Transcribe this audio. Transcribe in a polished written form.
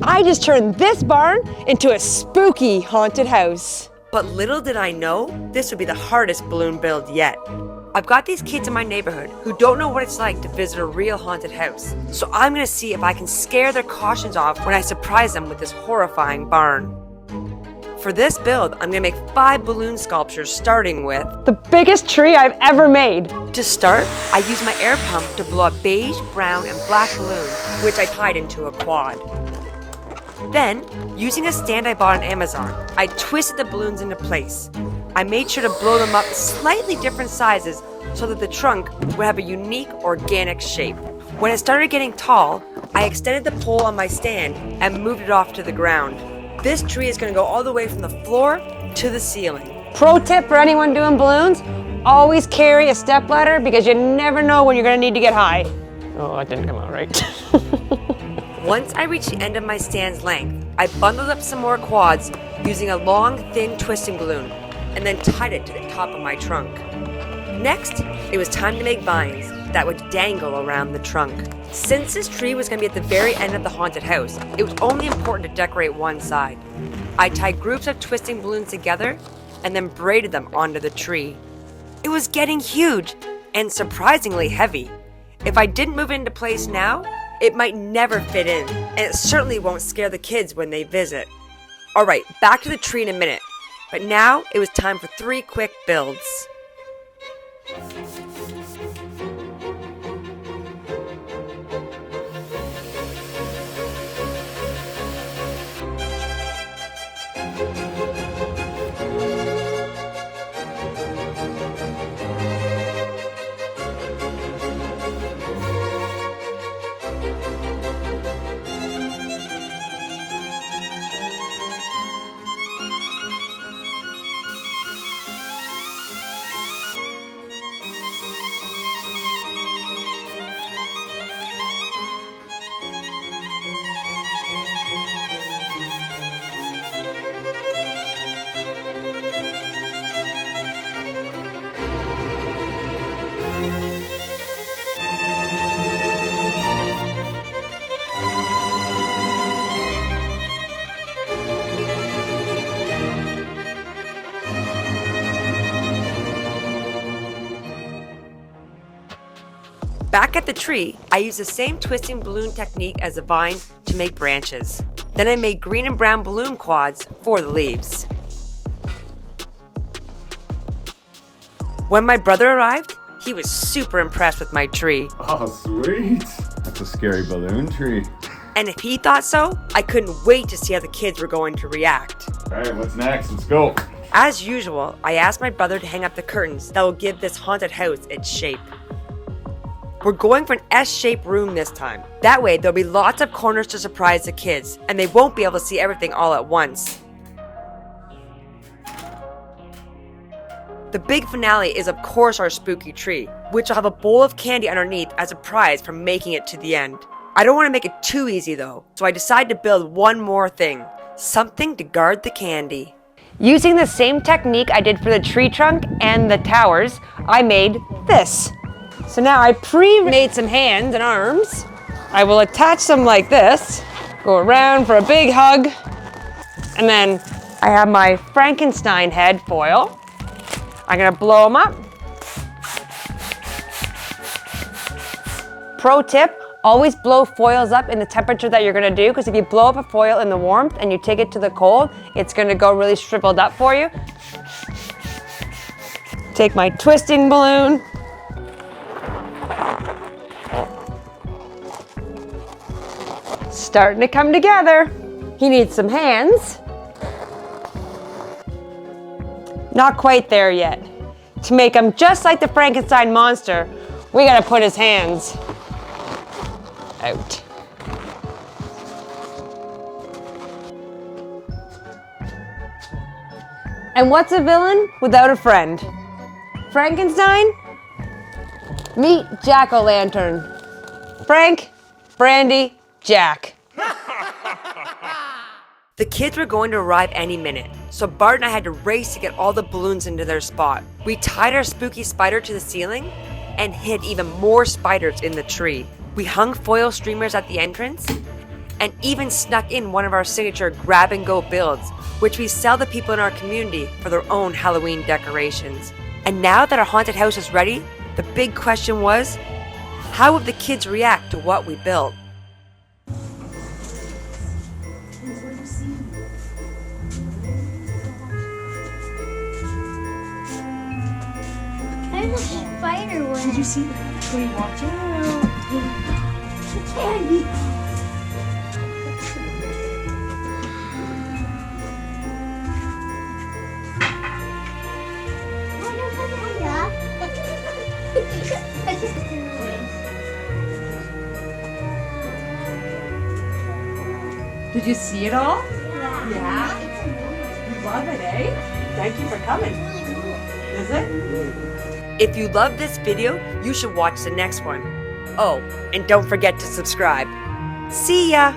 I just turned this barn into a spooky haunted house. But little did I know, this would be the hardest balloon build yet. I've got these kids in my neighborhood who don't know what it's like to visit a real haunted house, so I'm gonna see if I can scare their cautions off when I surprise them with this horrifying barn. For this build, I'm gonna make 5 balloon sculptures starting with the biggest tree I've ever made. To start, I used my air pump to blow a beige, brown, and black balloon, which I tied into a quad. Then, using a stand I bought on Amazon, I twisted the balloons into place. I made sure to blow them up slightly different sizes so that the trunk would have a unique organic shape. When it started getting tall, I extended the pole on my stand and moved it off to the ground. This tree is going to go all the way from the floor to the ceiling. Pro tip for anyone doing balloons, always carry a stepladder because you never know when you're going to need to get high. Oh, that didn't come out right. Once I reached the end of my stand's length, I bundled up some more quads using a long, thin twisting balloon and then tied it to the top of my trunk. Next, it was time to make vines that would dangle around the trunk. Since this tree was going to be at the very end of the haunted house, it was only important to decorate one side. I tied groups of twisting balloons together and then braided them onto the tree. It was getting huge and surprisingly heavy. If I didn't move it into place now, it might never fit in, and it certainly won't scare the kids when they visit. Alright, back to the tree in a minute, but now it was time for 3 quick builds. Back at the tree, I used the same twisting balloon technique as the vine to make branches. Then I made green and brown balloon quads for the leaves. When my brother arrived, he was super impressed with my tree. Oh, sweet. That's a scary balloon tree. And if he thought so, I couldn't wait to see how the kids were going to react. All right, what's next? Let's go. As usual, I asked my brother to hang up the curtains that will give this haunted house its shape. We're going for an S-shaped room this time. That way, there'll be lots of corners to surprise the kids, and they won't be able to see everything all at once. The big finale is of course our spooky tree, which will have a bowl of candy underneath as a prize for making it to the end. I don't want to make it too easy though, so I decided to build one more thing. Something to guard the candy. Using the same technique I did for the tree trunk and the towers, I made this. So now I pre-made some hands and arms. I will attach them like this, go around for a big hug, and then I have my Frankenstein head foil. I'm gonna blow them up. Pro tip, always blow foils up in the temperature that you're gonna do, because if you blow up a foil in the warmth and you take it to the cold, it's gonna go really shriveled up for you. Take my twisting balloon. Starting to come together. He needs some hands. Not quite there yet. To make him just like the Frankenstein monster, we gotta put his hands out. And what's a villain without a friend? Frankenstein? Meet Jack-o'-lantern. Frank, Brandy, Jack. The kids were going to arrive any minute, so Bart and I had to race to get all the balloons into their spot. We tied our spooky spider to the ceiling and hid even more spiders in the tree. We hung foil streamers at the entrance and even snuck in one of our signature grab-and-go builds, which we sell to people in our community for their own Halloween decorations. And now that our haunted house is ready, the big question was, how would the kids react to what we built? There's a spider one. Did you see that? Can we watch out? Candy. Did you see it all? Yeah. You love it, eh? Thank you for coming. Is it? If you love this video, you should watch the next one. Oh, and don't forget to subscribe. See ya!